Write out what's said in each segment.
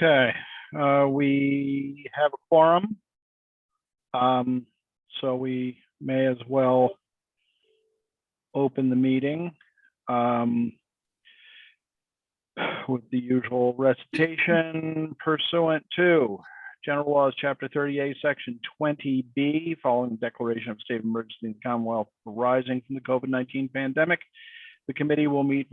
Okay, we have a quorum, so we may as well open the meeting with the usual recitation pursuant to General Laws, Chapter 38, Section 20B, following the declaration of state of emergency in the Commonwealth arising from the COVID-19 pandemic. The committee will meet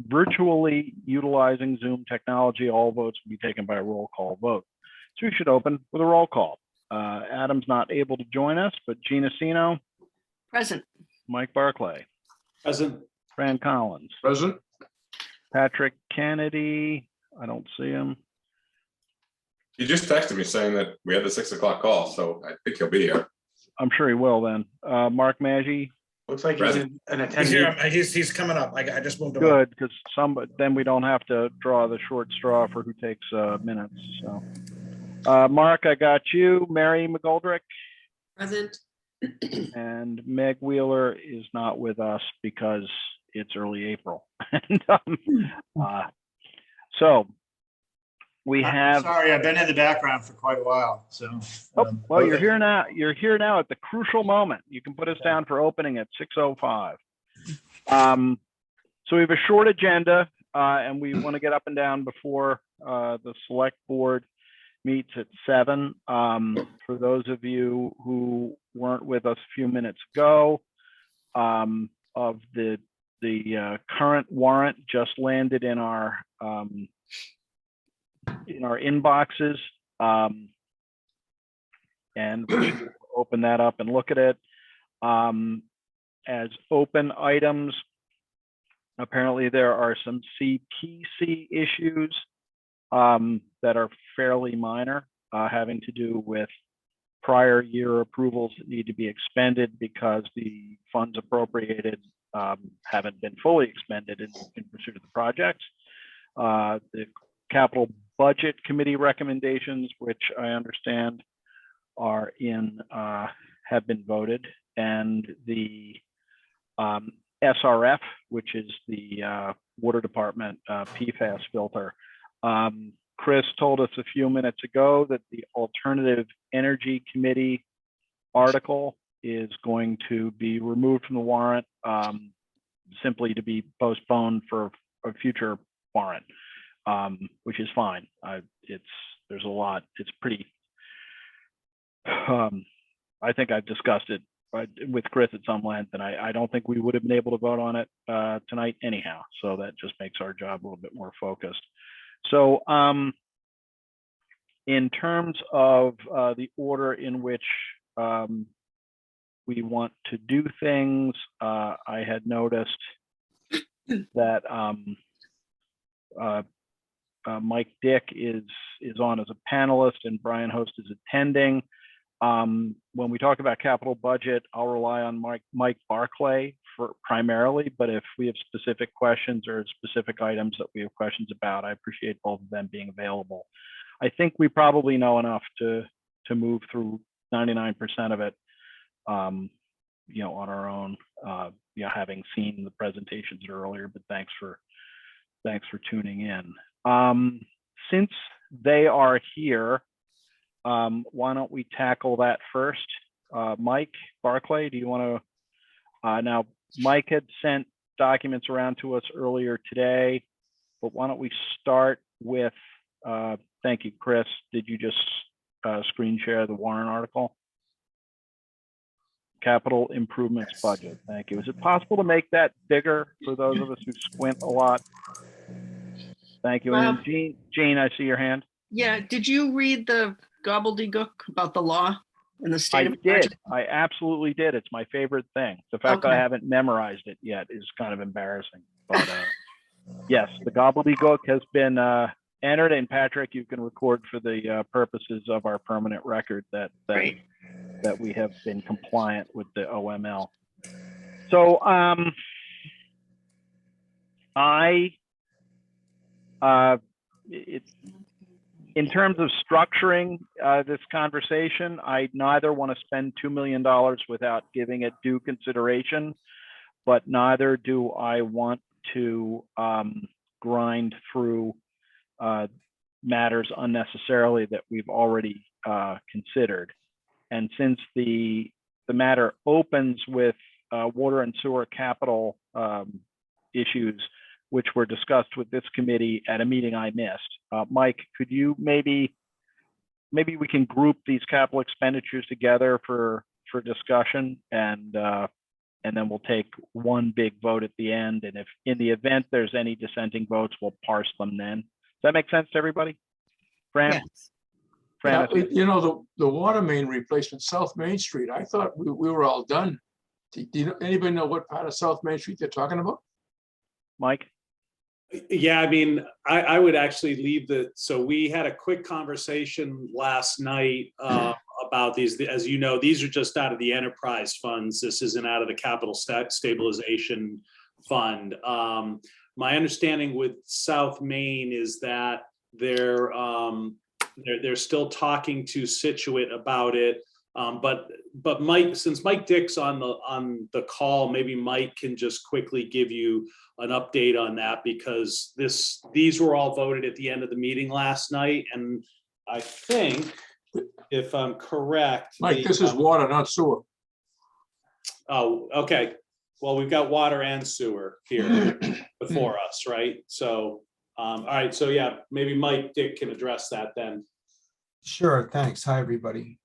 virtually utilizing Zoom technology. All votes will be taken by a roll call vote. So we should open with a roll call. Adam's not able to join us, but Gina Sino. Present. Mike Barclay. Present. Fran Collins. Present. Patrick Kennedy. I don't see him. He just texted me saying that we had the 6 o'clock call, so I think he'll be here. I'm sure he will then. Mark Maggi. Looks like he's an attendee. He's here. He's coming up. I just moved him up. Good, because then we don't have to draw the short straw for who takes minutes. So, Mark, I got you. Mary McGoldrick. Present. And Meg Wheeler is not with us because it's early April. And, so we have. Sorry, I've been in the background for quite a while. So. Well, you're here now. You're here now at the crucial moment. You can put us down for opening at 6:05. So we have a short agenda, and we want to get up and down before the select board meets at 7. For those of you who weren't with us a few minutes ago, of the current warrant just landed in our inboxes, and we'll open that up and look at it. As open items, apparently there are some CPC issues that are fairly minor, having to do with prior year approvals that need to be expended because the funds appropriated haven't been fully expended in pursuit of the projects. The capital budget committee recommendations, which I understand are have been voted, and the SRF, which is the water department PFAS filter. Chris told us a few minutes ago that the alternative energy committee article is going to be removed from the warrant, simply to be postponed for a future warrant, which is fine. There's a lot. It's pretty. I think I've discussed it with Chris at some length, and I don't think we would have been able to vote on it tonight anyhow. So that just makes our job a little bit more focused. So in terms of the order in which we want to do things, I had noticed that Mike Dick is on as a panelist and Brian Host is attending. When we talk about capital budget, I'll rely on Mike Barclay primarily, but if we have specific questions or specific items that we have questions about, I appreciate both of them being available. I think we probably know enough to move through 99% of it, on our own, having seen the presentations earlier, but thanks for tuning in. Since they are here, why don't we tackle that first? Mike Barclay, do you want to, now Mike had sent documents around to us earlier today, but why don't we start with, thank you, Chris. Did you just screen share the warrant article? Capital improvements budget. Thank you. Is it possible to make that bigger for those of us who squint a lot? Thank you. And then Jean, I see your hand. Yeah, did you read the gobbledygook about the law and the state of budget? I absolutely did. It's my favorite thing. The fact that I haven't memorized it yet is kind of embarrassing. But yes, the gobbledygook has been entered, and Patrick, you can record for the purposes of our permanent record that we have been compliant with the OML. So in terms of structuring this conversation, I neither want to spend $2 million without giving it due consideration, but neither do I want to grind through matters unnecessarily that we've already considered. And since the matter opens with water and sewer capital issues, which were discussed with this committee at a meeting I missed, Mike, could you maybe we can group these capital expenditures together for discussion, and then we'll take one big vote at the end. And if in the event there's any dissenting votes, we'll parse them then. Does that make sense to everybody? Fran? Yes. Fran, Yeah, you know, the water main replacement, South Main Street, I thought we were all done. Do you know, anybody know what part of South Main Street they're talking about? Mike? Yeah, I mean, I would actually leave so we had a quick conversation last night about these. As you know, these are just out of the enterprise funds. This isn't out of the capital stabilization fund. My understanding with South Main is that they're still talking to Situate about it. But Mike, since Mike Dick's on the call, maybe Mike can just quickly give you an update on that, because these were all voted at the end of the meeting last night, and I think, if I'm correct, Mike, this is water, not sewer. Oh, okay. Well, we've got water and sewer here before us, right? So, all right. So yeah, maybe Mike Dick can address that then. Sure, thanks. Hi, everybody.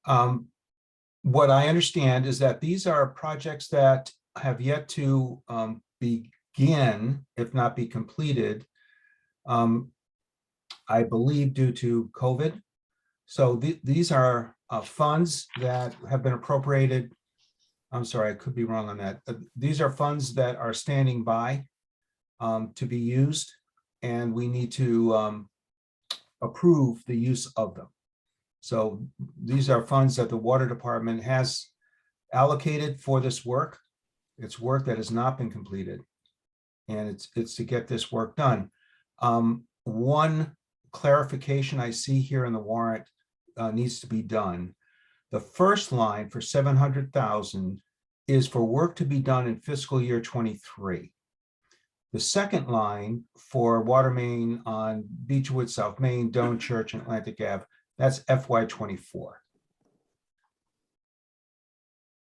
What I understand is that these are projects that have yet to begin, if not be completed, I believe due to COVID. So these are funds that have been appropriated. I'm sorry, I could be wrong on that. These are funds that are standing by to be used, and we need to approve the use of them. So these are funds that the water department has allocated for this work. It's work that has not been completed, and it's to get this work done. One clarification I see here in the warrant needs to be done. The first line for 700,000 is for work to be done in fiscal year 23. The second line for water main on Beechwood, South Main, Doane Church, and Atlantic Ave, that's FY24. All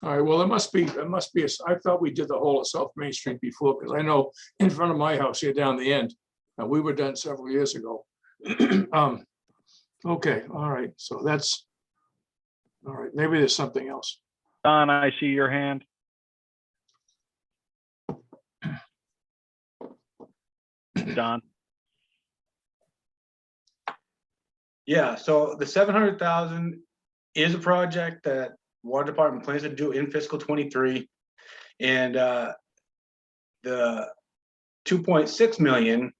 right, well, it must be, I thought we did the whole of South Main Street before, because I know in front of my house here down the end, we were done several years ago. Okay, all right, so that's, all right, maybe there's something else. Don, I see your hand. Don? Yeah, so the 700,000 is a project that water department plans to do in fiscal 23. And the 2.6 million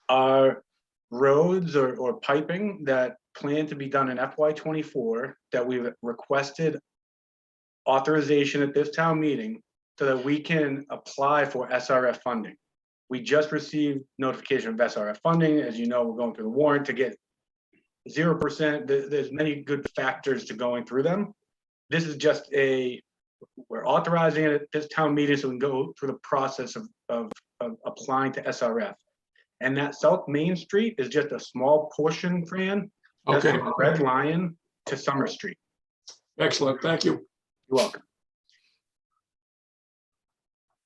are roads or piping that plan to be done in FY24 that we've requested authorization at this town meeting so that we can apply for SRF funding. We just received notification of SRF funding. As you know, we're going through the warrant to get 0%. There's many good factors to going through them. This is just we're authorizing it at this town meeting so we can go through the process of applying to SRF. And that South Main Street is just a small portion, Fran. That's Okay. from Red Lion to Summer Street. Excellent, thank you. You're welcome.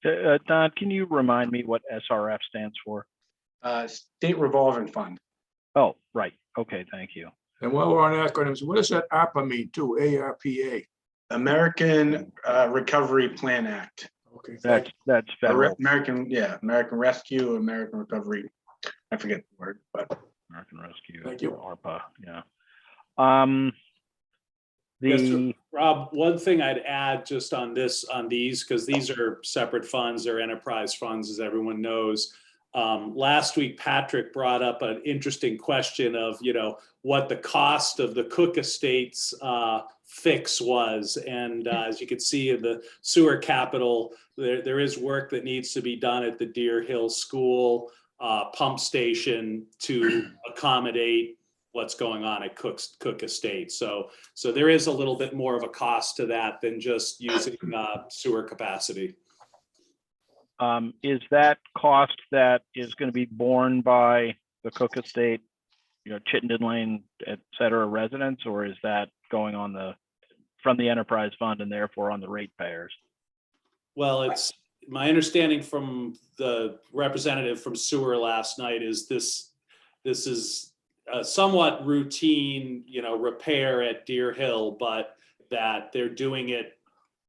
Don, can you remind me what SRF stands for? State Revolving Fund. Oh, right. Okay, thank you. And while we're on acronyms, what does that ARPA mean too, ARPA? American Recovery Plan Act. Okay, That's federal. American Rescue, American Recovery. I forget the word, but American Rescue. Thank you. ARPA, yeah. Yes, The sir. Rob, one thing I'd add just on these, because these are separate funds, they're enterprise funds, as everyone knows. Last week, Patrick brought up an interesting question of, what the cost of the Cook Estates fix was. And as you can see in the sewer capital, there is work that needs to be done at the Deer Hill School pump station to accommodate what's going on at Cook Estates. So there is a little bit more of a cost to that than just using sewer capacity. is that cost that is going to be borne by the Cook Estate Chittenden Lane, et cetera, residents, or is that going on from the enterprise fund and therefore on the ratepayers? Well, it's my understanding from the representative from sewer last night is this is a somewhat routine, repair at Deer Hill, but that they're doing it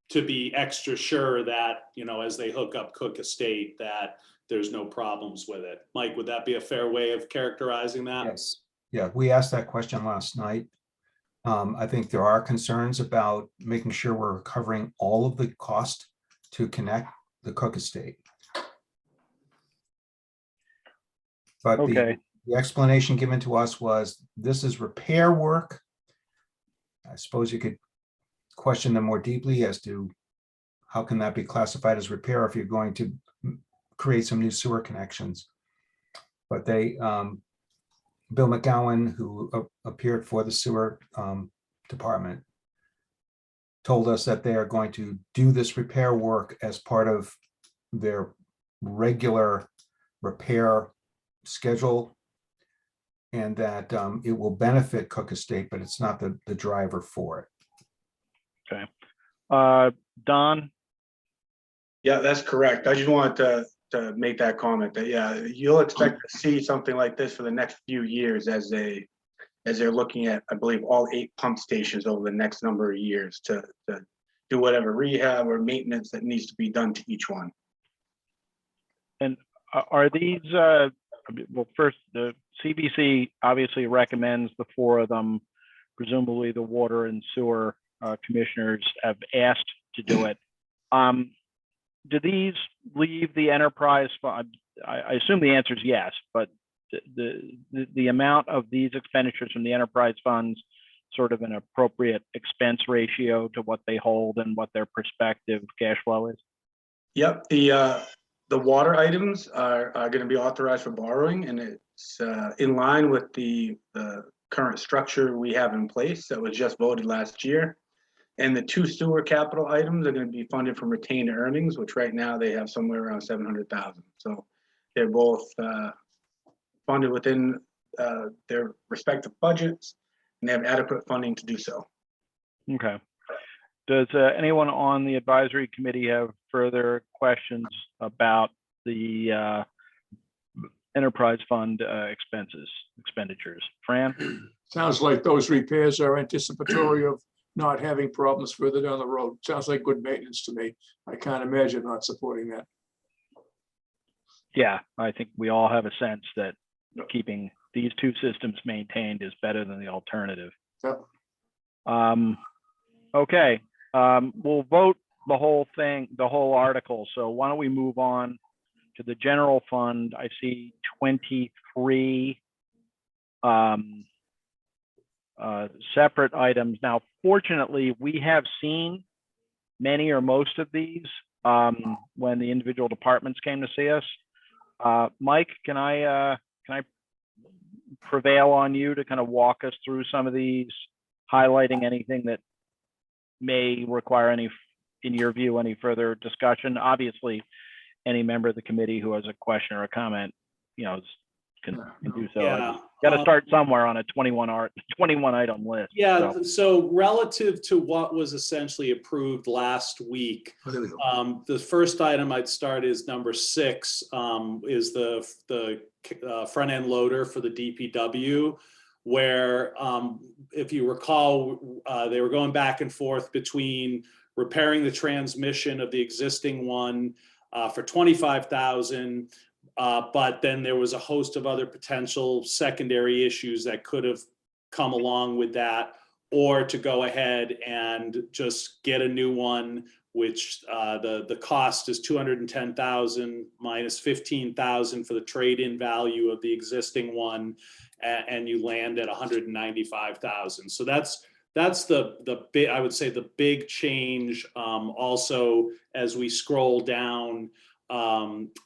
to be extra sure that, as they hook up Cook Estate, that there's no problems with it. Mike, would that be a fair way of characterizing that? Yes. Yeah, we asked that question last night. I think there are concerns about making sure we're covering all of the cost to connect the Cook Estate. But Okay. the explanation given to us was this is repair work. I suppose you could question them more deeply as to how can that be classified as repair if you're going to create some new sewer connections. But Bill McGowan, who appeared for the sewer department, told us that they are going to do this repair work as part of their regular repair schedule, and that it will benefit Cook Estate, but it's not the driver for it. Okay. Don? Yeah, that's correct. I just wanted to make that comment that, yeah, you'll expect to see something like this for the next few years as they're looking at, I believe, all 8 pump stations over the next number of years to do whatever rehab or maintenance that needs to be done to each one. And are these, well, first, the CBC obviously recommends the 4 of them. Presumably the water and sewer commissioners have asked to do it. Do these leave the enterprise fund? I assume the answer is yes, but the amount of these expenditures from the enterprise funds sort of an appropriate expense ratio to what they hold and what their prospective cash flow is? Yep, the water items are going to be authorized for borrowing, and it's in line with the current structure we have in place that was just voted last year. And the 2 sewer capital items are going to be funded from retained earnings, which right now they have somewhere around 700,000. So they're both funded within their respective budgets, and they have adequate funding to do so. Okay. Does anyone on the advisory committee have further questions about the enterprise fund expenditures? Fran? Sounds like those repairs are anticipatory of not having problems further down the road. Sounds like good maintenance to me. I can't imagine not supporting that. Yeah, I think we all have a sense that keeping these 2 systems maintained is better than the alternative. Yep. Okay, we'll vote the whole thing, the whole article. So why don't we move on to the general fund? I see 23 separate items. Now, fortunately, we have seen many or most of these when the individual departments came to see us. Mike, can I prevail on you to kind of walk us through some of these, highlighting anything that may require any, in your view, any further discussion? Obviously, any member of the committee who has a question or a comment, can do so. Yeah. Got to start somewhere on a 21 item list. Yeah, so relative to what was essentially approved last week, the first item I'd start is number 6, is the front end loader for the DPW, where if you recall, they were going back and forth between repairing the transmission of the existing one for $25,000. But then there was a host of other potential secondary issues that could have come along with that, or to go ahead and just get a new one, which the cost is $210,000 minus $15,000 for the trade-in value of the existing one, and you land at $195,000. So that's the big, I would say, the big change. Also, as we scroll down,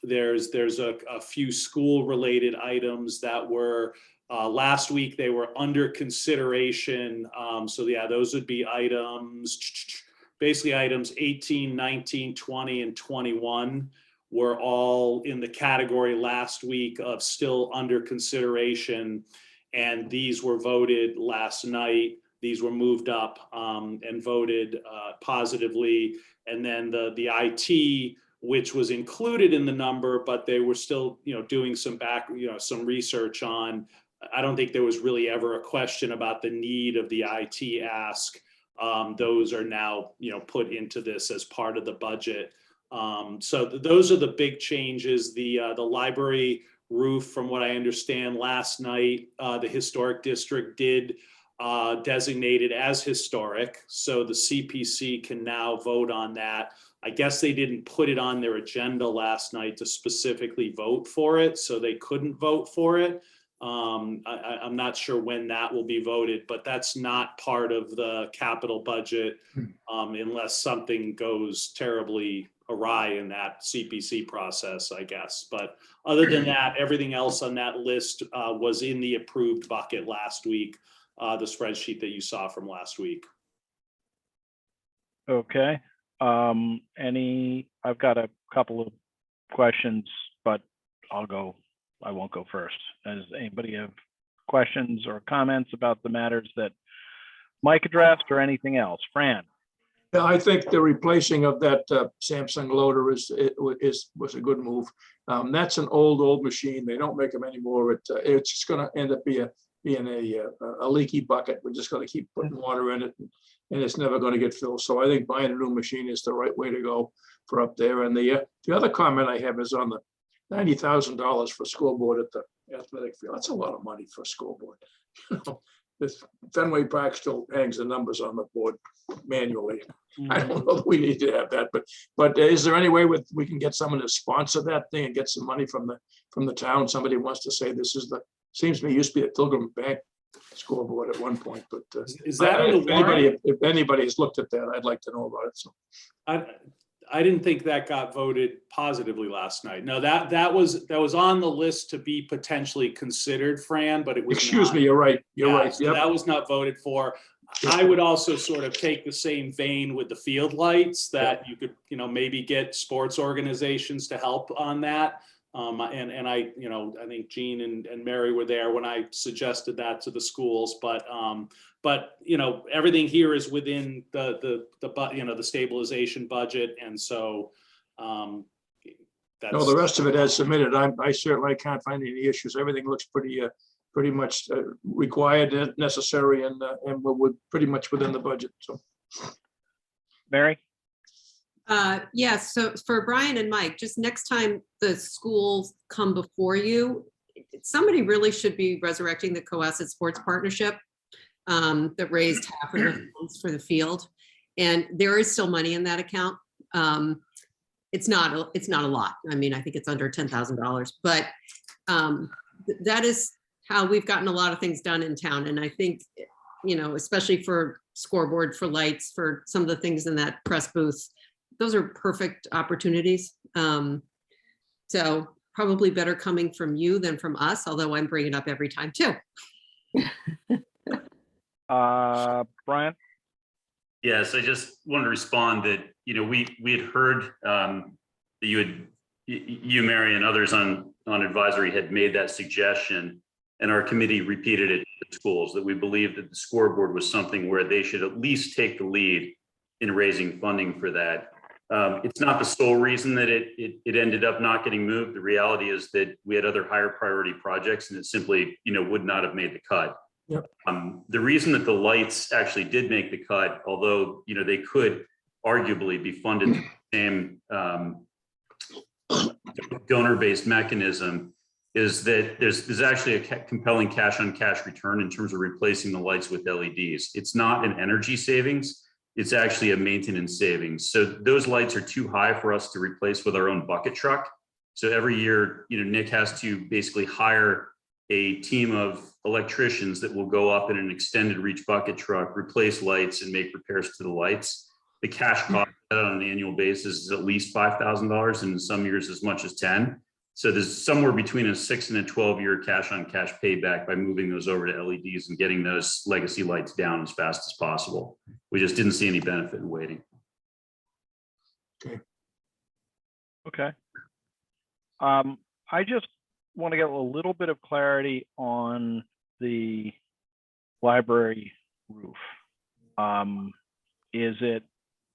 there's a few school related items that were last week they were under consideration. So yeah, those would be items, basically items 18, 19, 20, and 21 were all in the category last week of still under consideration. And these were voted last night. These were moved up and voted positively. And then the IT, which was included in the number, but they were still, doing some some research on. I don't think there was really ever a question about the need of the IT ask. Those are now, put into this as part of the budget. So those are the big changes. The library roof, from what I understand last night, the historic district did designate it as historic. So the CPC can now vote on that. I guess they didn't put it on their agenda last night to specifically vote for it, so they couldn't vote for it. I'm not sure when that will be voted, but that's not part of the capital budget unless something goes terribly awry in that CPC process, I guess. But other than that, everything else on that list was in the approved bucket last week, the spreadsheet that you saw from last week. Okay. I've got a couple of questions, but I won't go first. Does anybody have questions or comments about the matters that Mike addressed or anything else? Fran? Yeah, I think the replacing of that Samsung loader was a good move. That's an old machine. They don't make them anymore. It's just going to end up being a leaky bucket. We're just going to keep putting water in it, and it's never going to get filled. So I think buying a new machine is the right way to go for up there. And the other comment I have is on the $90,000 for school board at the athletic field. That's a lot of money for a school board. This Fenway Park still hangs the numbers on the board manually. I don't know if we need to have that, but is there any way we can get someone to sponsor that thing and get some money from the town? Somebody wants to say this is seems to me used to be a Pilgrim Bank scoreboard at one point, but Is that in the warrant? if anybody has looked at that, I'd like to know about it. So I didn't think that got voted positively last night. No, that was on the list to be potentially considered, Fran, but it was excuse not. me, you're right. You're right. So Yep. that was not voted for. I would also sort of take the same vein with the field lights that you could, maybe get sports organizations to help on that. And I, I think Gene and Mary were there when I suggested that to the schools, but everything here is within the stabilization budget. And so, that's. No, the rest of it as submitted. I certainly can't find any issues. Everything looks pretty much required, necessary, and we're pretty much within the budget. So, Mary? Yes, so for Brian and Mike, just next time the schools come before you, somebody really should be resurrecting the Cohasset Sports Partnership that raised half of the funds for the field. And there is still money in that account. It's not a lot. I mean, I think it's under $10,000, but that is how we've gotten a lot of things done in town. And I think, especially for scoreboard, for lights, for some of the things in that press booth, those are perfect opportunities. So probably better coming from you than from us, although I'm bringing it up every time too. Brian? Yes, I just wanted to respond that, we had heard that you, Mary, and others on advisory had made that suggestion, and our committee repeated it to schools, that we believe that the scoreboard was something where they should at least take the lead in raising funding for that. It's not the sole reason that it ended up not getting moved. The reality is that we had other higher priority projects, and it simply, would not have made the cut. Yep. The reason that the lights actually did make the cut, although, they could arguably be funded through the same donor-based mechanism, is that there's actually a compelling cash-on-cash return in terms of replacing the lights with LEDs. It's not an energy savings. It's actually a maintenance savings. So those lights are too high for us to replace with our own bucket truck. So every year, Nick has to basically hire a team of electricians that will go up in an extended reach bucket truck, replace lights, and make repairs to the lights. The cash cost on an annual basis is at least $5,000, and in some years as much as 10. So there's somewhere between a 6 and a 12-year cash-on-cash payback by moving those over to LEDs and getting those legacy lights down as fast as possible. We just didn't see any benefit in waiting. Okay. I just want to get a little bit of clarity on the library roof. Is it,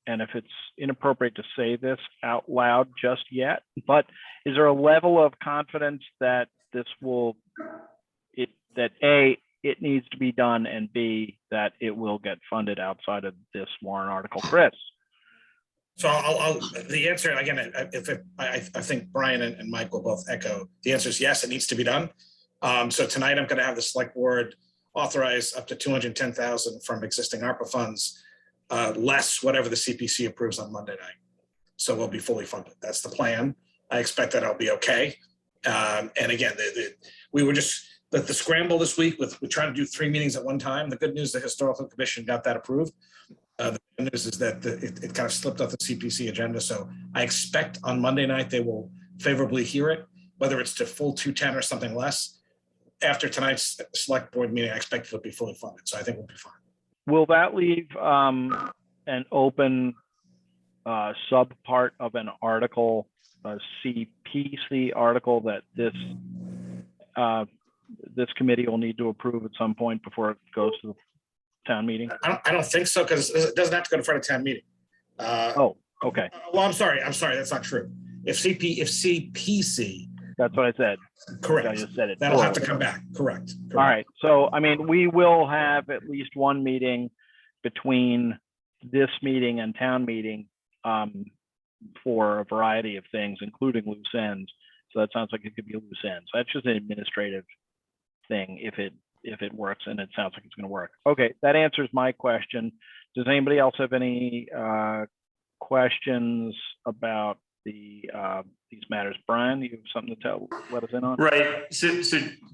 and if it's inappropriate to say this out loud just yet, but is there a level of confidence that this will, that A, it needs to be done, and B, that it will get funded outside of this warrant article? Chris? So the answer, again, I think Brian and Mike will both echo, the answer is yes, it needs to be done. So tonight I'm going to have the select board authorize up to 210,000 from existing ARPA funds, less whatever the CPC approves on Monday night. So we'll be fully funded. That's the plan. I expect that I'll be okay. And again, we were just, the scramble this week with trying to do 3 meetings at one time. The good news, the historical commission got that approved. The good news is that it kind of slipped off the CPC agenda. So I expect on Monday night, they will favorably hear it, whether it's to full 210 or something less. After tonight's select board meeting, I expect it'll be fully funded. So I think we'll be fine. Will that leave an open sub part of an article, a CPC article, that this committee will need to approve at some point before it goes to the town meeting? I don't think so, because it doesn't have to go in front of town meeting. Oh, okay. Well, I'm sorry, that's not true. If CPC, That's what I said. correct, I just said it. that'll have to come back, correct. All right. So, I mean, we will have at least one meeting between this meeting and town meeting for a variety of things, including loose ends. So that sounds like it could be a loose end. So that's just an administrative thing if it works, and it sounds like it's going to work. Okay, that answers my question. Does anybody else have any questions about these matters? Brian, you have something to let us in on? Right. So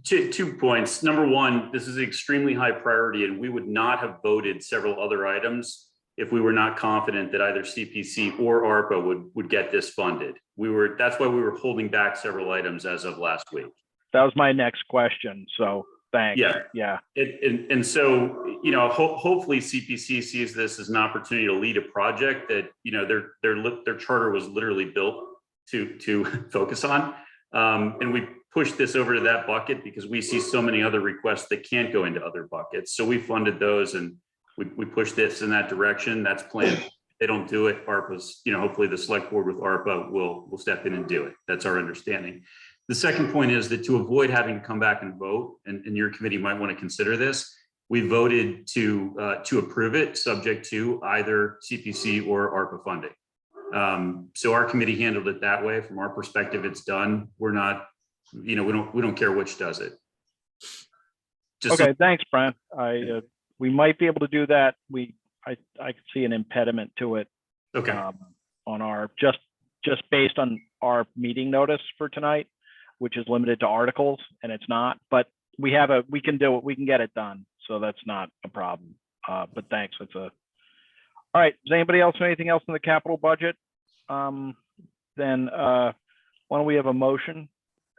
2 points. Number one, this is extremely high priority, and we would not have voted several other items if we were not confident that either CPC or ARPA would get this funded. That's why we were holding back several items as of last week. That was my next question. So thanks. Yeah. And so, hopefully CPC sees this as an opportunity to lead a project that, their charter was literally built to focus on. And we pushed this over to that bucket because we see so many other requests that can't go into other buckets. So we funded those and we pushed this in that direction. That's planned. If they don't do it, ARPA's, hopefully the select board with ARPA will step in and do it. That's our understanding. The second point is that to avoid having to come back and vote, and your committee might want to consider this, we voted to approve it subject to either CPC or ARPA funding. So our committee handled it that way. From our perspective, it's done. We're not, we don't care which does it. Okay, thanks, Brian. We might be able to do that. I could see an impediment to it. Okay. On our just based on our meeting notice for tonight, which is limited to articles, and it's not. But we can do it. We can get it done. So that's not a problem. But thanks. All right. Does anybody else have anything else in the capital budget? Then why don't we have a motion,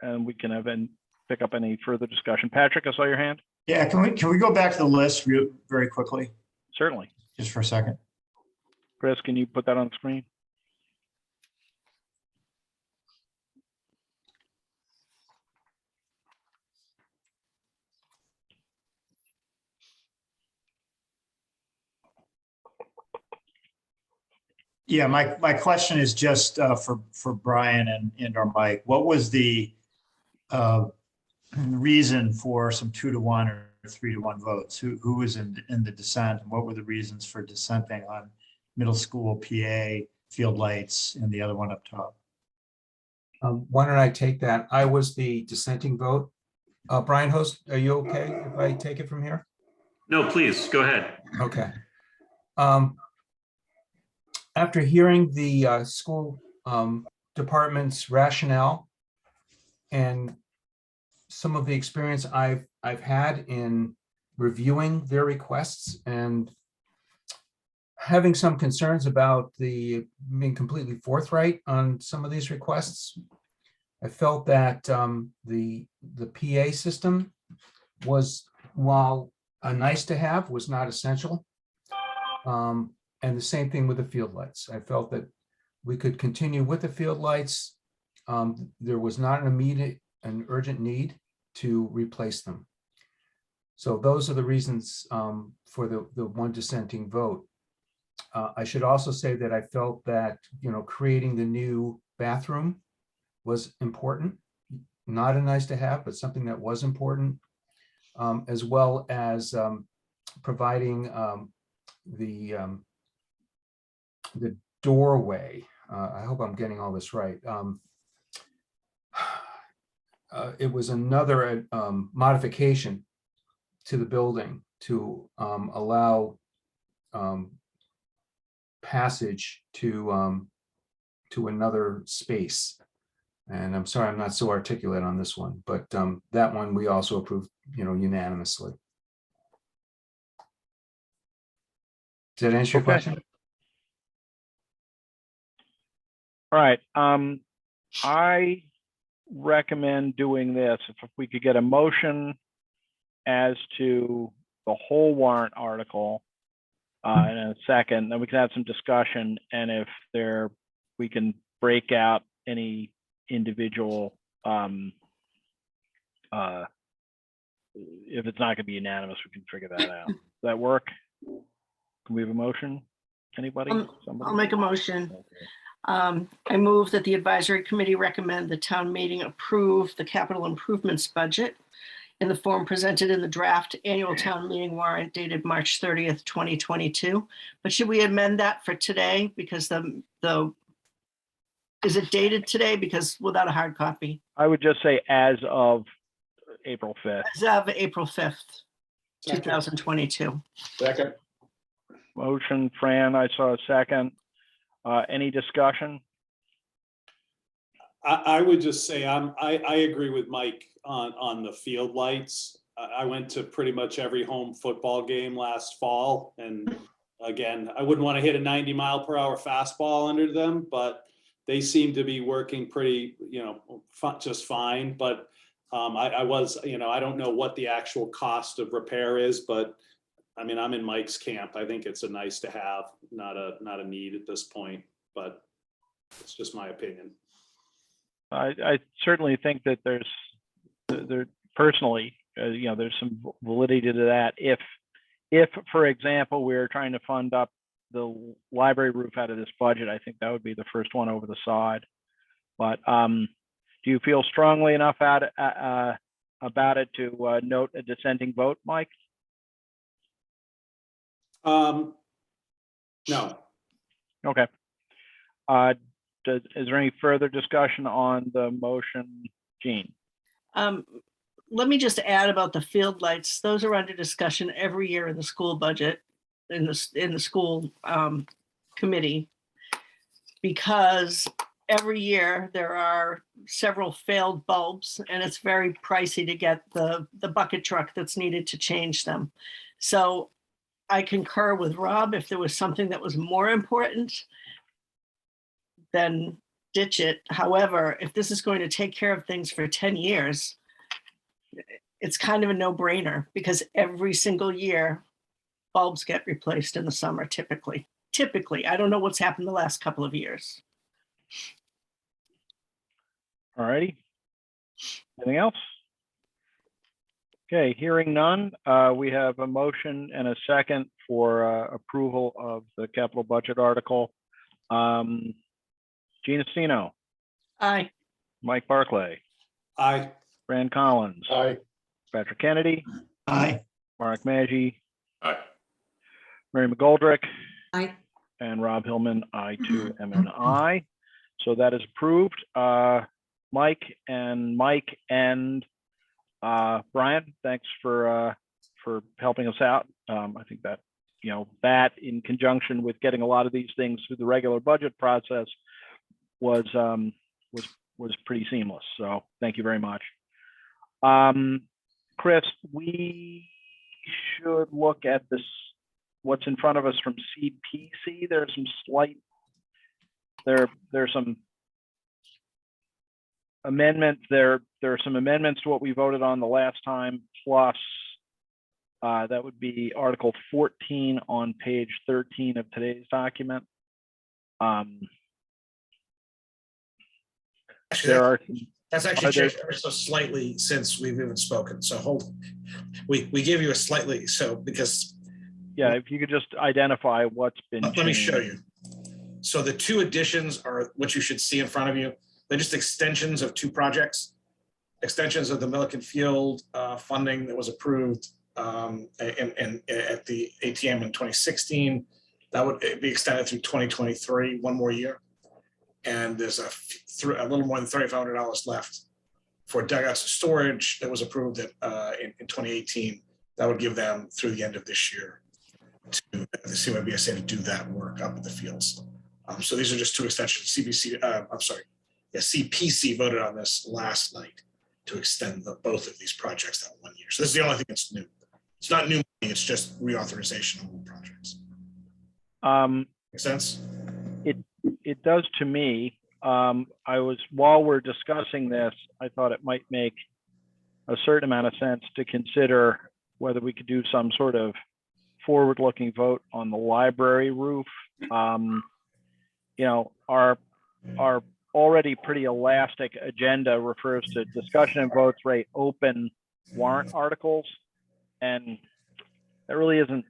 and we can pick up any further discussion. Patrick, I saw your hand. Yeah, can we go back to the list very quickly, Certainly. just for a second? Chris, can you put that on the screen? Yeah, my question is just for Brian and or Mike. What was the reason for some 2-to-1 or 3-to-1 votes? Who was in the dissent, and what were the reasons for dissenting on middle school PA, field lights, and the other one up top? Why don't I take that? I was the dissenting vote. Brian Host, are you okay if I take it from here? No, please go ahead. Okay. After hearing the school department's rationale and some of the experience I've had in reviewing their requests and having some concerns about being completely forthright on some of these requests, I felt that the PA system was, while a nice to have, was not essential. And the same thing with the field lights. I felt that we could continue with the field lights. There was not an urgent need to replace them. So those are the reasons for the one dissenting vote. I should also say that I felt that, creating the new bathroom was important, not a nice to have, but something that was important, as well as providing the doorway. I hope I'm getting all this right. It was another modification to the building to allow passage to another space. And I'm sorry, I'm not so articulate on this one, but that one we also approved, unanimously. Does that answer your Okay. question? All right. I recommend doing this. If we could get a motion as to the whole warrant article in a second, then we can have some discussion. And if we can break out any individual, if it's not going to be unanimous, we can figure that out. Does that work? Can we have a motion? Anybody? Somebody? I'll make a motion. Okay. I move that the advisory committee recommend the town meeting approve the capital improvements budget in the form presented in the draft annual town meeting warrant dated March 30th, 2022. But should we amend that for today? Because is it dated today? Because without a hard copy. I would just say as of April 5th. As of April 5th, 2022. Second. Motion, Fran, I saw a second. Any discussion? I would just say I agree with Mike on the field lights. I went to pretty much every home football game last fall, and again, I wouldn't want to hit a 90-mile-per-hour fastball under them, but they seem to be working pretty, just fine. But I don't know what the actual cost of repair is, but I mean, I'm in Mike's camp. I think it's a nice to have, not a need at this point, but it's just my opinion. I certainly think that there's personally, there's some validity to that. If, for example, we're trying to fund up the library roof out of this budget, I think that would be the first one over the side. But do you feel strongly enough about it to note a dissenting vote, Mike? No. Okay. Is there any further discussion on the motion, Jean? Let me just add about the field lights. Those are under discussion every year in the school budget, in the school committee, because every year there are several failed bulbs, and it's very pricey to get the bucket truck that's needed to change them. So I concur with Rob. If there was something that was more important, then ditch it. However, if this is going to take care of things for 10 years, it's kind of a no-brainer, because every single year bulbs get replaced in the summer, typically. I don't know what's happened the last couple of years. All righty. Anything else? Okay, hearing none, we have a motion and a second for approval of the capital budget article. Gina Stino, Aye. Mike Barclay, Aye. Fran Collins, Aye. Patrick Kennedy, Aye. Mark Maggi, Aye. Mary McGoldrick, Aye. and Rob Hillman. I too am an aye. So that is approved. Mike and Brian, thanks for helping us out. I think that that in conjunction with getting a lot of these things through the regular budget process was pretty seamless. So thank you very much. Chris, we should look at this, what's in front of us from CPC. There's some there's some amendments. There are some amendments to what we voted on the last time, plus that would be Article 14 on page 13 of today's document. Actually, There are That's actually Are there- changed ever so slightly since we've even spoken. So we gave you a slightly, so because Yeah, if you could just identify what's been let me show changed. you. So the two additions are what you should see in front of you. They're just extensions of two projects. Extensions of the Milliken Field funding that was approved and at the ATM in 2016. That would be extended through 2023, one more year. And there's a little more than $3,500 left for dugouts and storage that was approved in 2018. That would give them through the end of this year to the CYBSA to do that work up at the fields. So these are just two extensions. CPC voted on this last night to extend both of these projects that 1 year. So this is the only thing that's new. It's not new money, it's just reauthorization of old projects. Make sense? It does to me. While we're discussing this, I thought it might make a certain amount of sense to consider whether we could do some sort of forward-looking vote on the library roof. Our already pretty elastic agenda refers to discussion and votes rate open warrant articles, and that really isn't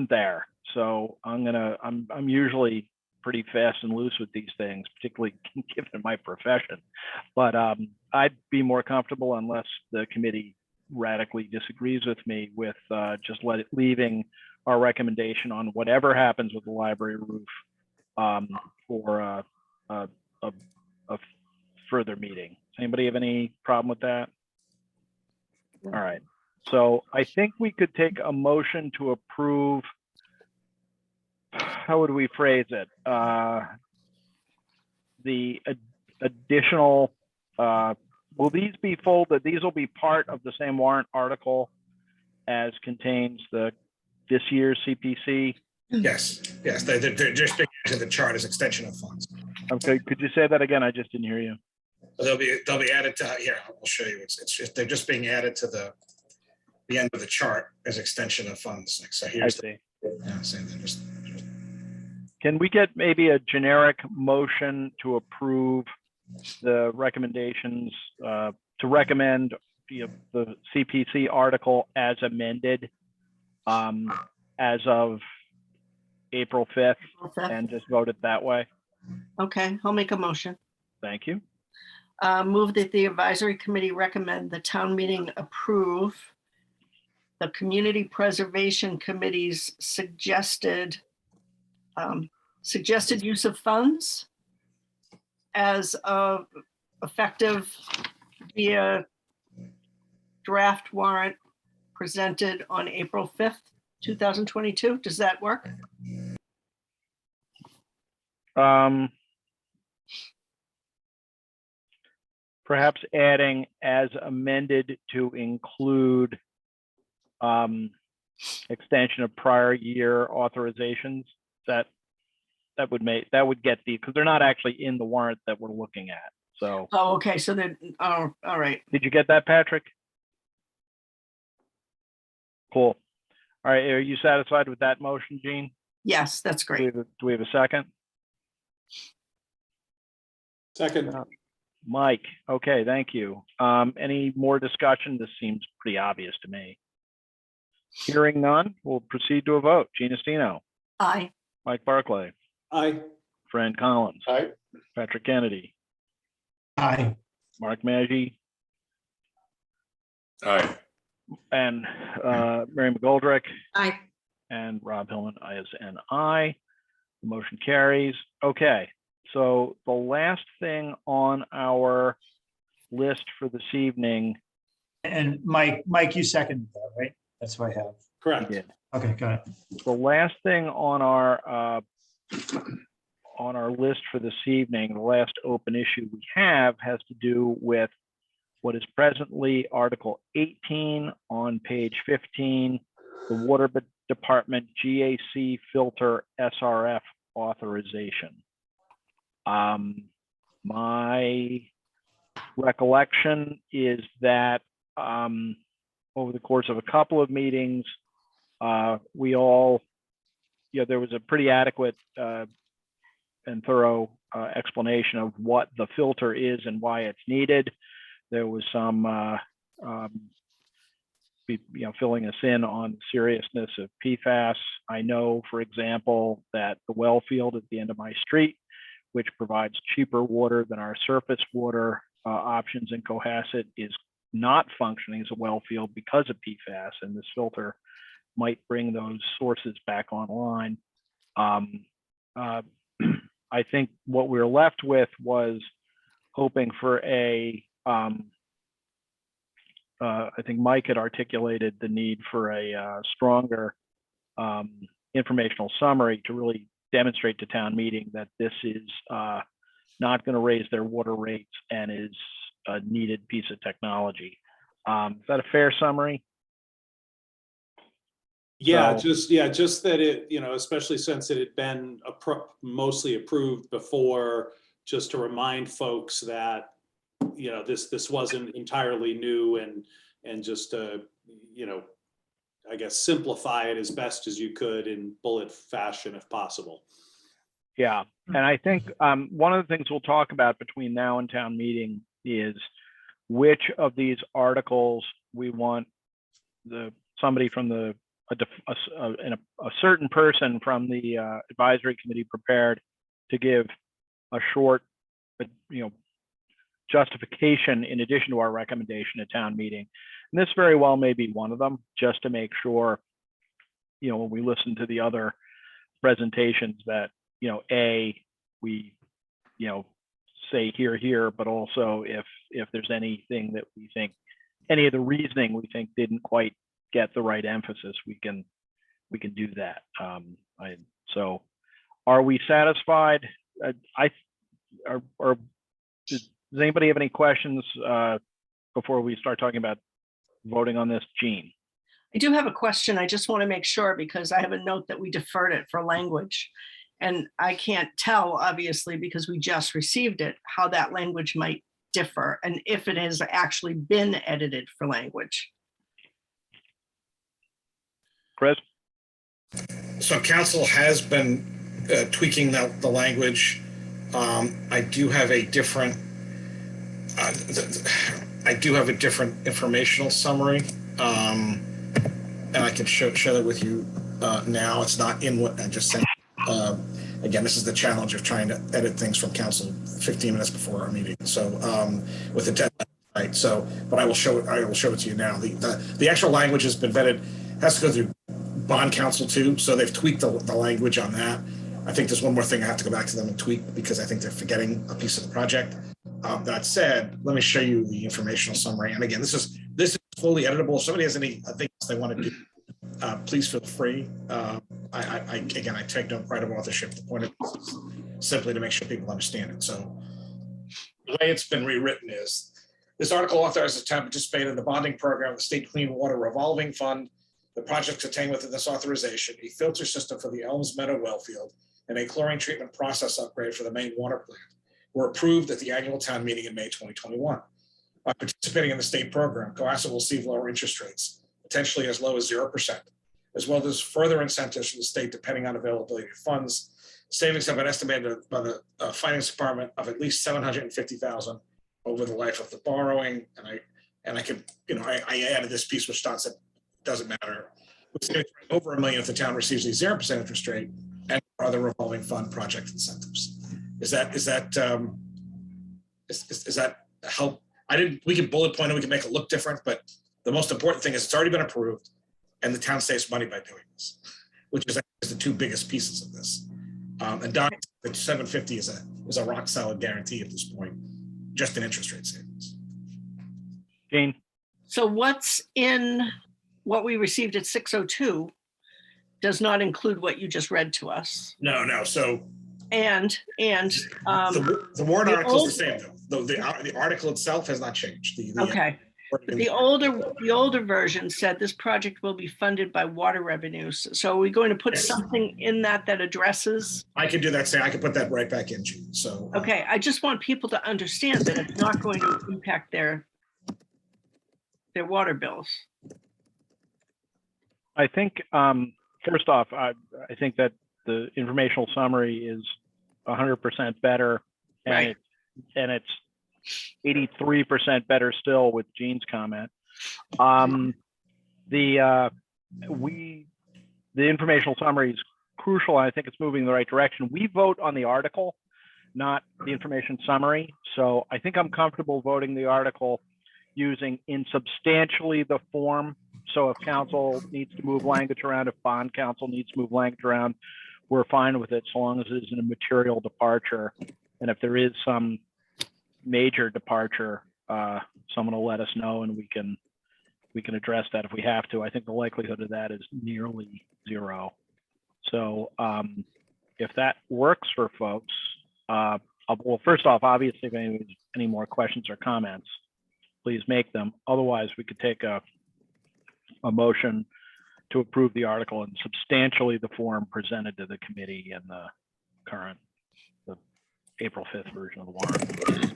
there. So I'm usually pretty fast and loose with these things, particularly given my profession. But I'd be more comfortable, unless the committee radically disagrees with me, with just leaving our recommendation on whatever happens with the library roof for a further meeting. Does anybody have any problem with that? All right. So I think we could take a motion to approve. How would we phrase it? The additional, will these be folded? These will be part of the same warrant article as contains this year's CPC. Yes, they're just being added to the chart as extension of funds. Okay, could you say that again? I just didn't hear you. They'll be added to here. I'll show you. They're just being added to the end of the chart as extension of funds. Like, so I here's see. same thing. Just Can we get maybe a generic motion to approve the recommendations, to recommend the CPC article as amended as of April 5th, and just vote it that way? Okay, I'll make a motion. Thank you. Move that the advisory committee recommend the town meeting approve the Community Preservation Committee's suggested use of funds as of effective via draft warrant presented on April 5th, 2022. Does that work? Perhaps adding as amended to include extension of prior year authorizations. That would get because they're not actually in the warrant that we're looking at. So. Oh, okay. So then, oh, all right. Did you get that, Patrick? Cool. All right. Are you satisfied with that motion, Jean? Yes, that's great. Do we have a second? Second. Mike. Okay. Thank you. Any more discussion? This seems pretty obvious to me. Hearing none, we'll proceed to a vote. Gina Stino. Aye. Mike Barclay. Aye. Fran Collins. Aye. Patrick Kennedy. Aye. Mark Maggi. Aye. And Mary McGoldrick. Aye. And Rob Hillman is an aye. The motion carries. Okay, so the last thing on our list for this evening. And Mike, you seconded that, right? That's what I have. Correct. Yeah. Okay, got it. The last thing on our list for this evening, the last open issue we have, has to do with what is presently Article 18 on page 15, the Water Department GAC filter SRF authorization. My recollection is that over the course of a couple of meetings, we all, there was a pretty adequate and thorough explanation of what the filter is and why it's needed. There was some, filling us in on the seriousness of PFAS. I know, for example, that the well field at the end of my street, which provides cheaper water than our surface water options in Cohasset, is not functioning as a well field because of PFAS, and this filter might bring those sources back online. I think what we were left with was hoping for a, I think Mike had articulated the need for a stronger informational summary to really demonstrate to town meeting that this is not going to raise their water rates and is a needed piece of technology. Is that a fair summary? Yeah, So- just that it, especially since it had been mostly approved before, just to remind folks that, this wasn't entirely new, and just to, I guess, simplify it as best as you could in bullet fashion if possible. Yeah, and I think one of the things we'll talk about between now and town meeting is which of these articles we want somebody from a certain person from the advisory committee prepared to give a short, justification in addition to our recommendation at town meeting. And this very well may be one of them, just to make sure, when we listen to the other presentations that, we, say here, but also if there's anything that we think, any of the reasoning we think didn't quite get the right emphasis, we can do that. So are we satisfied? Does anybody have any questions before we start talking about voting on this? Jean? I do have a question. I just want to make sure, because I have a note that we deferred it for language. And I can't tell, obviously, because we just received it, how that language might differ and if it has actually been edited for language. Chris? So council has been tweaking the language. I do have a different informational summary, and I can share that with you now. It's not in what I just sent. Again, this is the challenge of trying to edit things from council 15 minutes before our meeting. So with the deadline, right? So, but I will show it. I will show it to you now. The actual language has been vetted. Has to go through bond council too. So they've tweaked the language on that. I think there's one more thing I have to go back to them and tweak because I think they're forgetting a piece of the project. That said, let me show you the informational summary. And again, this is fully editable. If somebody has any things they want to do, please feel free. I take no pride of authorship. The point of this is simply to make sure people understand it. So the way it's been rewritten is this article authorizes the town to participate in the bonding program of the State Clean Water Revolving Fund. The projects contained within this authorization, a filter system for the Elms Meadow well field and a chlorine treatment process upgrade for the main water plant, were approved at the annual town meeting in May 2021. By participating in the state program, Cohasset will receive lower interest rates, potentially as low as 0%, as well as further incentives from the state depending on availability of funds. Savings have been estimated by the finance department of at least $750,000 over the life of the borrowing. And I can, I added this piece which Don said doesn't matter. Over $1 million if the town receives a 0% interest rate and other revolving fund project incentives. Is that help? We can bullet point it, we can make it look different, but the most important thing is it's already been approved and the town saves money by doing this, which is the two biggest pieces of this. And Don, the 750 is a rock solid guarantee at this point, just in interest rate savings. Jean? So what's in what we received at 6:02 does not include what you just read to us. No. So and the warrant article is the same though. The article itself has not changed. Okay. The older version said this project will be funded by water revenues. So are we going to put something in that addresses? I can do that. I can put that right back in, Jean. So okay, I just want people to understand that it's not going to impact their water bills. I think first off, I think that the informational summary is 100% better, and Right. it's 83% better still with Gene's comment. The informational summary is crucial. I think it's moving in the right direction. We vote on the article, not the information summary. So I think I'm comfortable voting the article using in substantially the form. So if council needs to move language around, if bond council needs to move language around, we're fine with it so long as it isn't a material departure. And if there is some major departure, someone will let us know and we can address that if we have to. I think the likelihood of that is nearly zero. So if that works for folks, well, first off, obviously, if anyone has any more questions or comments, please make them. Otherwise, we could take a motion to approve the article in substantially the form presented to the committee in the April 5th version of the warrant.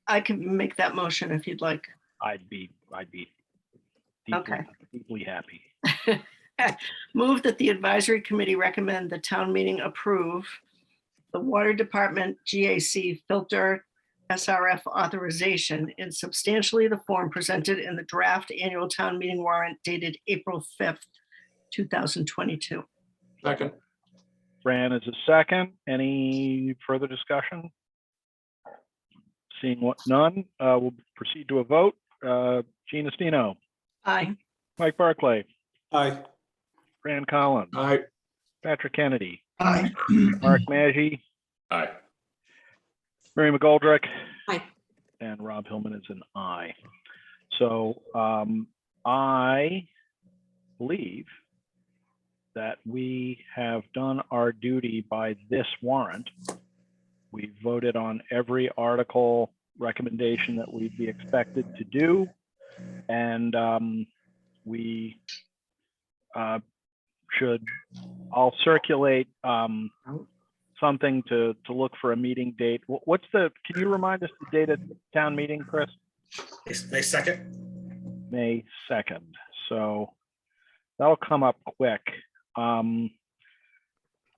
I can make that motion if you'd like. I'd be Okay. deeply happy. Move that the advisory committee recommend the town meeting approve the water department GAC filter SRF authorization in substantially the form presented in the draft annual town meeting warrant dated April 5th, 2022. Second. Fran is a second. Any further discussion? Seeing none, we'll proceed to a vote. Gene Estino, Aye. Mike Barclay, Aye. Fran Collins, Aye. Patrick Kennedy, Aye. Mark Maggi, Aye. Mary McGoldrick, Aye. and Rob Hillman is an aye. So I believe that we have done our duty by this warrant. We voted on every article recommendation that we'd be expected to do. And we I'll circulate something to look for a meeting date. Can you remind us the date of the town meeting, Chris? May 2nd. May 2nd. So that'll come up quick.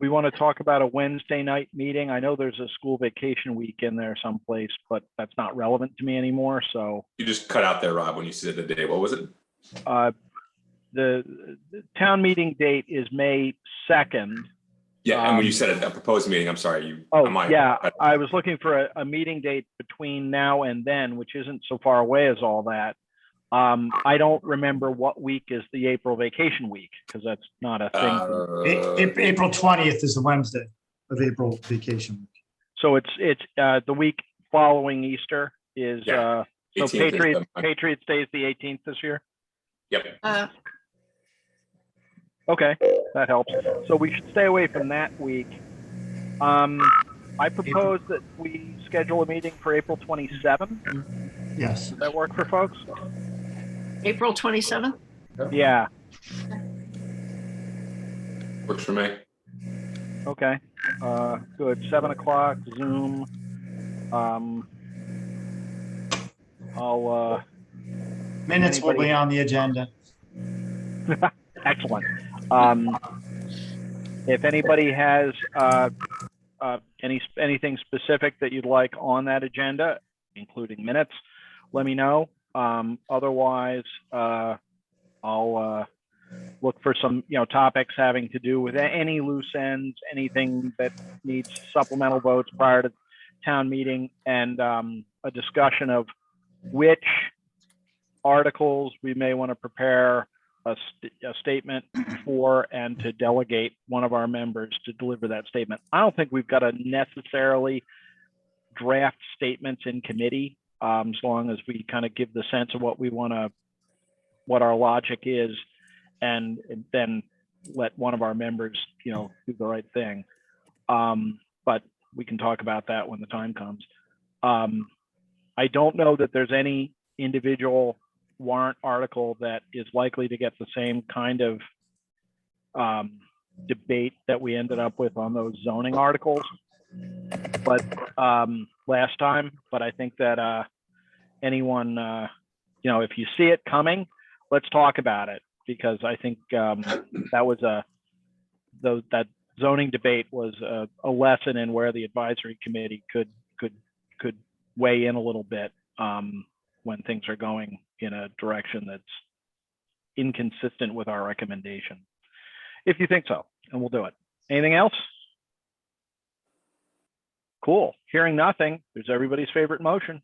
We want to talk about a Wednesday night meeting. I know there's a school vacation week in there someplace, but that's not relevant to me anymore. So You just cut out there, Rob, when you said the day. What was it? the town meeting date is May 2nd. Yeah, and when you said a proposed meeting, I'm sorry. I was looking for a meeting date between now and then, which isn't so far away as all that. I don't remember what week is the April vacation week, because that's not a thing. April 20th is the Wednesday of April vacation week. So it's the week following Easter is, Yeah. so 18th is Patriots Day is the 18th this year? Yep. Okay, that helps. So we should stay away from that week. I propose that we schedule a meeting for April 27th. Yes. Does that work for folks? April 27th? Yeah, Works for me. okay. Good, 7 o'clock, Zoom. I'll, Minutes will be on the agenda. excellent. If anybody has anything specific that you'd like on that agenda, including minutes, let me know. Otherwise, I'll look for some topics having to do with any loose ends, anything that needs supplemental votes prior to town meeting, and a discussion of which articles we may want to prepare a statement for, and to delegate one of our members to deliver that statement. I don't think we've got to necessarily draft statements in committee, as long as we kind of give the sense of what we want to, what our logic is, and then let one of our members, do the right thing. But we can talk about that when the time comes. I don't know that there's any individual warrant article that is likely to get the same kind of debate that we ended up with on those zoning articles, but last time. But I think that anyone, if you see it coming, let's talk about it, because I think that was that zoning debate was a lesson in where the advisory committee could weigh in a little bit when things are going in a direction that's inconsistent with our recommendation. If you think so, and we'll do it. Anything else? Cool. Hearing nothing, there's everybody's favorite motion.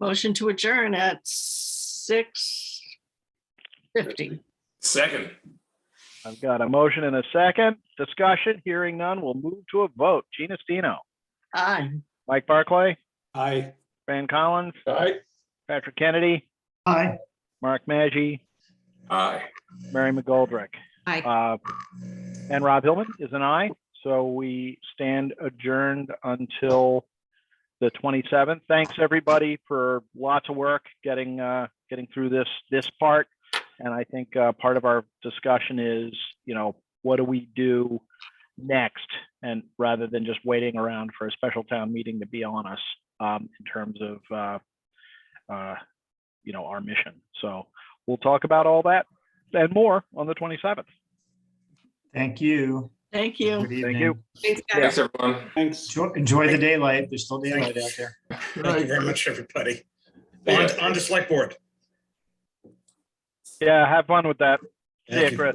Motion to adjourn at 6:50. Second. I've got a motion and a second. Discussion, hearing none, we'll move to a vote. Gina Stino, Aye. Mike Barclay, Aye. Fran Collins, Aye. Patrick Kennedy, Aye. Mark Maggi, Aye. Mary McGoldrick. Aye. And Rob Hillman is an aye. So we stand adjourned until the 27th. Thanks, everybody, for lots of work getting through this part. And I think part of our discussion is, what do we do next? And rather than just waiting around for a special town meeting to be on us in terms of, our mission. So we'll talk about all that and more on the 27th. Thank you. Thank you. Good Thank evening. you. Thanks, guys. Thanks, everyone. Thanks. Enjoy the daylight. There's still daylight out there. Thank you very much, everybody. On to select board. Yeah, have fun with that. See ya, Thank you. Chris.